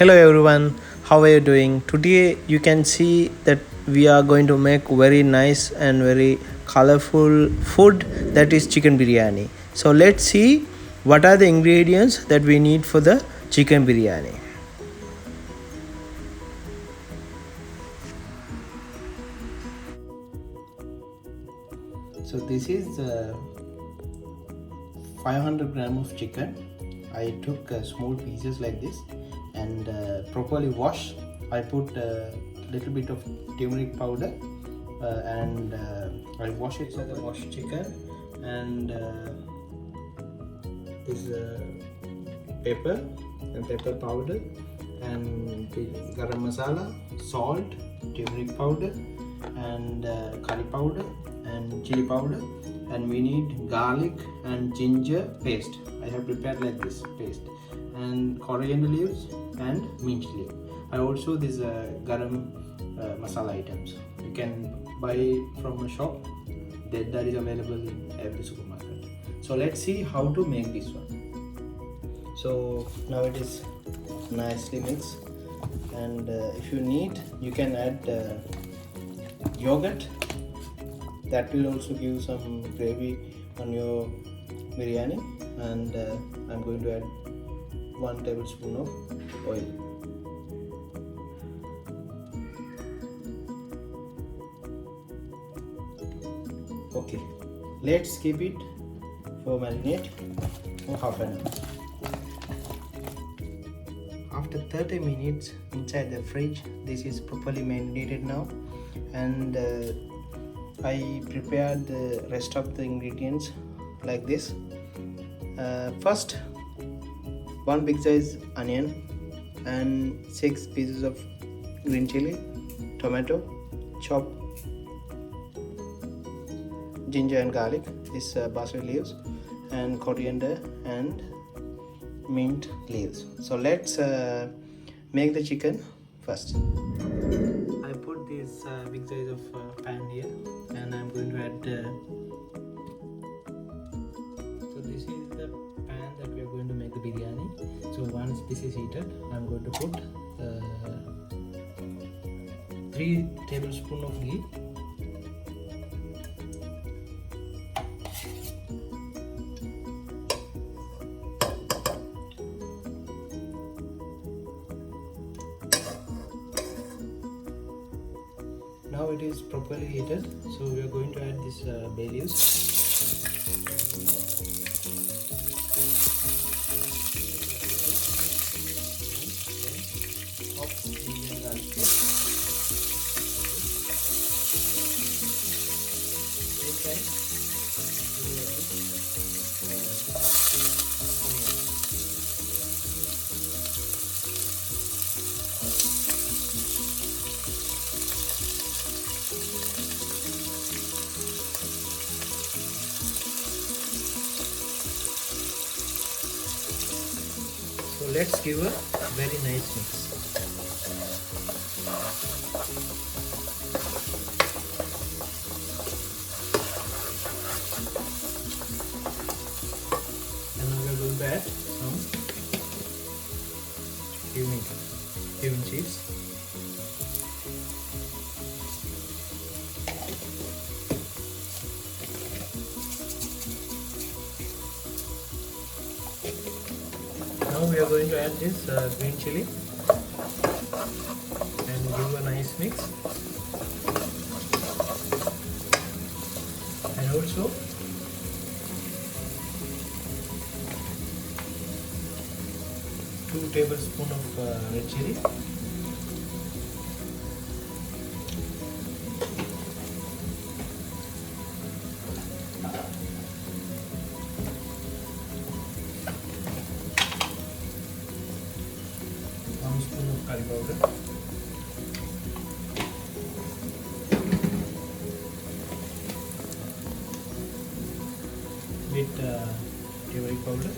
Hello everyone, how are you doing? Today you can see that we are going to make very nice and very colorful food, that is chicken biryani. So let's see what are the ingredients that we need for the chicken biryani. So this is 500 gram of chicken. I took small pieces like this and properly wash. I put a little bit of turmeric powder and I wash it with the washed chicken and this pepper and pepper powder and the garam masala, salt, turmeric powder and curry powder and chili powder, and we need garlic and ginger paste. I have prepared like this paste, and coriander leaves and mint leaf. I also this garam masala items you can buy from a shop that is available in every supermarket. So let's see how to make this one. So now it is nicely mixed, and if you need you can add yogurt. That will also give some gravy on your biryani, and I'm going to add 1 tablespoon of oil. Okay, let's keep it for marinate for half an hour. After 30 minutes inside the fridge, this is properly marinated now, and I prepared the rest of the ingredients like this. First, 1 big size onion and 6 pieces of green chili, tomato, chopped ginger and garlic, this basil leaves and coriander and mint leaves. So let's make the chicken first. I put this big size of pan here, and I'm going to add so this is the pan that we are going to make the biryani. So once this is heated, I'm going to put 3 tablespoons of ghee, now it is properly heated, so we are going to add this bay leaves. So let's give a very nice mix. And now we are going to add some cumin seeds. Now we are going to add this green chili and give a nice mix, and also two tablespoons of red chili, spoon of curry powder, with turmeric powder,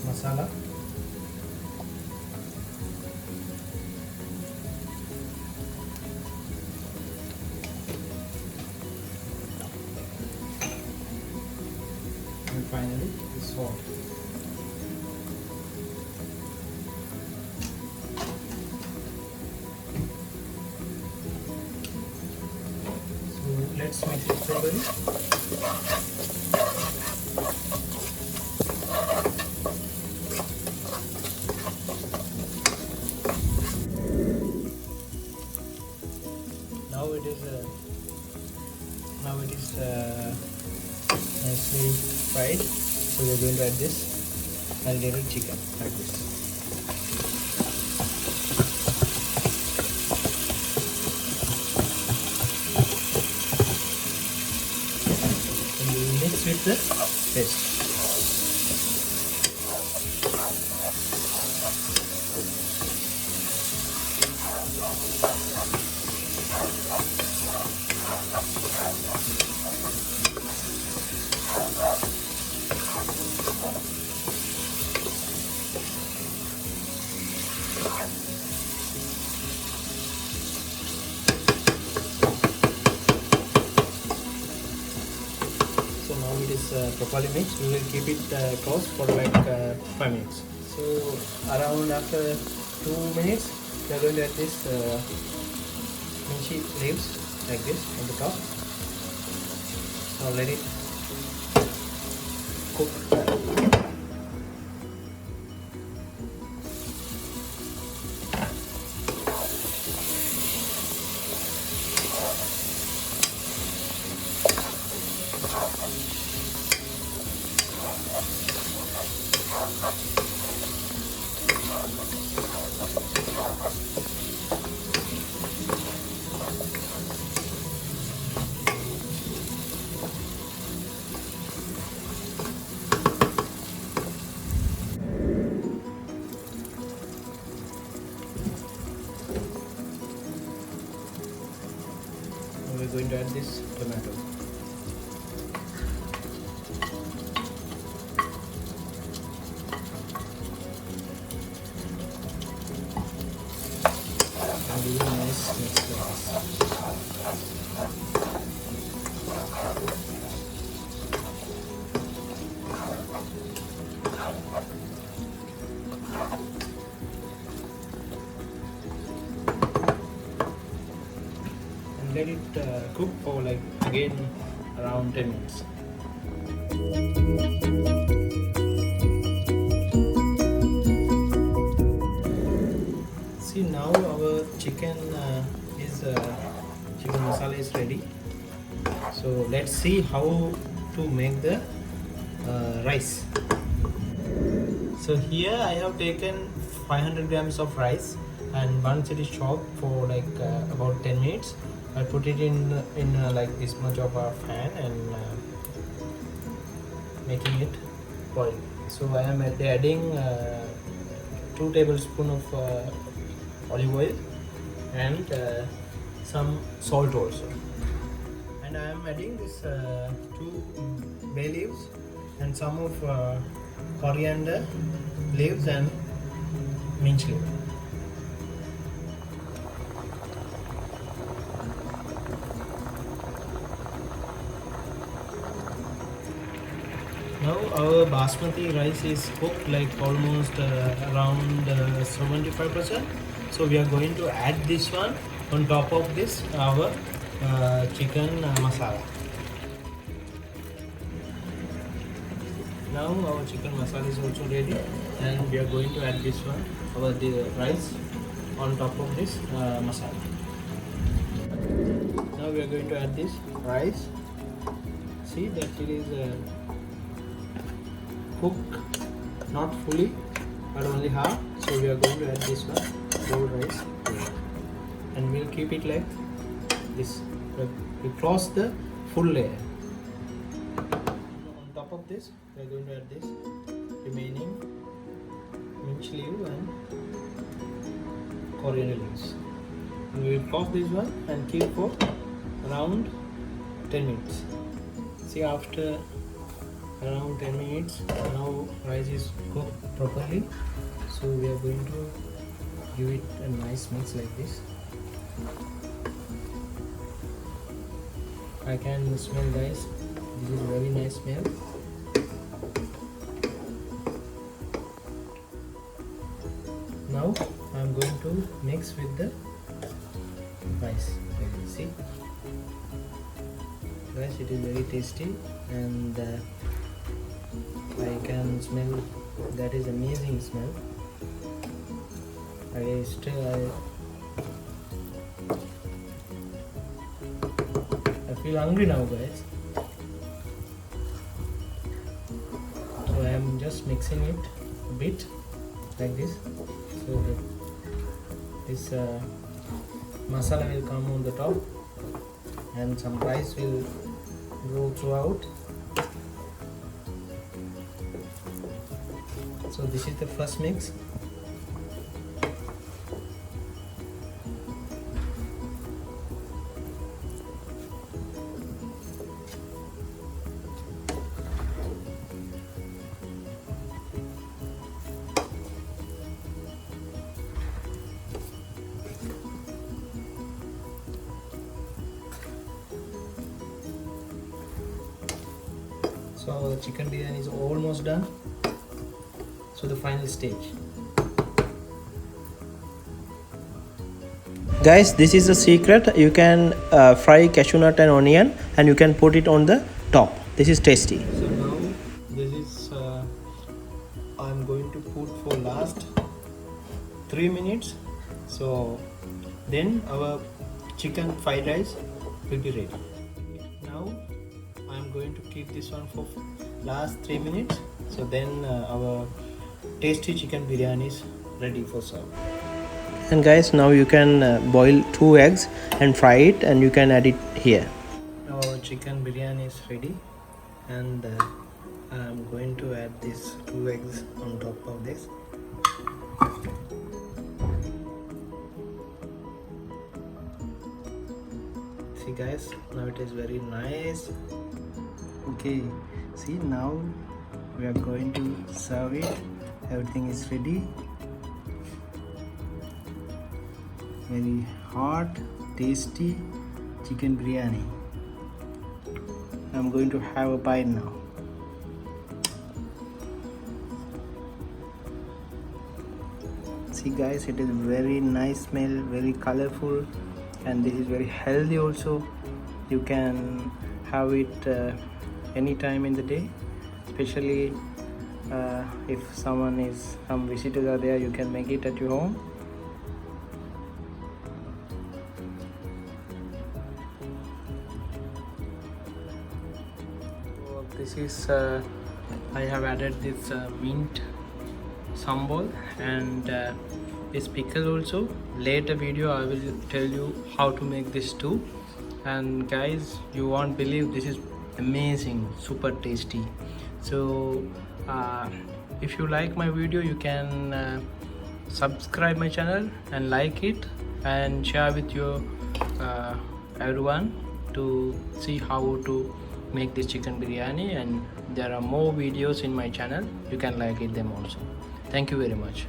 masala, finally the salt. So let's mix it properly. Now it is nicely fried. So we are going to add this marinated chicken like this. And we will mix with the paste. So now it is properly mixed. We will keep it closed for like 5 minutes. So around after 2 minutes, we are going to add this minchi leaves like this on the top. Now let it cook. We're going to add this tomato. And really nice mix like this. Let it cook for like again around 10 minutes. See, now our chicken chicken masala is ready. So let's see how to make the rice. So here I have taken 500 grams of rice, and once it is chopped for like about 10 minutes, I put it in like this much of a pan and making it boil. So I am adding 2 tablespoons of olive oil and some salt also. And I am adding this 2 bay leaves and some of coriander leaves and mint leaf. Now our basmati rice is cooked like almost around 75%. So we are going to add this one on top of this our chicken masala. Now our chicken masala is also ready, and we are going to add this one the rice on top of this masala. Now we are going to add this rice. See that it is cooked not fully but only half, so we are going to add this one whole rice and we'll keep it like this. We close the full layer. On top of this we are going to add this remaining mint leaf and coriander leaves, and we will close this one and keep for around 10 minutes. See, after around 10 minutes now rice is cooked properly, so we are going to give it a nice mix like this. I can smell, guys, this is very nice smell. mix with the rice. See guys, it is very tasty, and I can smell, that is amazing smell. I feel hungry now guys. So I am just mixing it a bit like this, so that this masala will come on the top and some rice will go throughout. So this is the first mix. So the chicken biryani is almost done. So the final stage. Guys, this is the secret. You can fry cashew nut and onion, and you can put it on the top. This is tasty. So now this is I'm going to put for last 3 minutes. So then our chicken fried rice will be ready. Now I'm going to keep this one for last 3 minutes. So then our tasty chicken biryani is ready for serve. And guys, now you can boil 2 eggs and fry it, and you can add it here. Now our chicken biryani is ready, and I'm going to add these 2 eggs on top of this. See guys, now it is very nice. Okay, see, now we are going to serve it. Everything is ready. Very hot, tasty chicken biryani. I'm going to have a bite now. See guys, it is very nice smell, very colorful, and this is very healthy also. You can have it anytime in the day, especially if some visitors are there, you can make it at your home. So this is I have added this mint sambal and this pickle also. Later video I will tell you how to make this too. And guys, you won't believe, this is amazing, super tasty. So if you like my video, you can subscribe my channel and like it and share with your everyone to see how to make this chicken biryani. And there are more videos in my channel, you can like it them also. Thank you very much.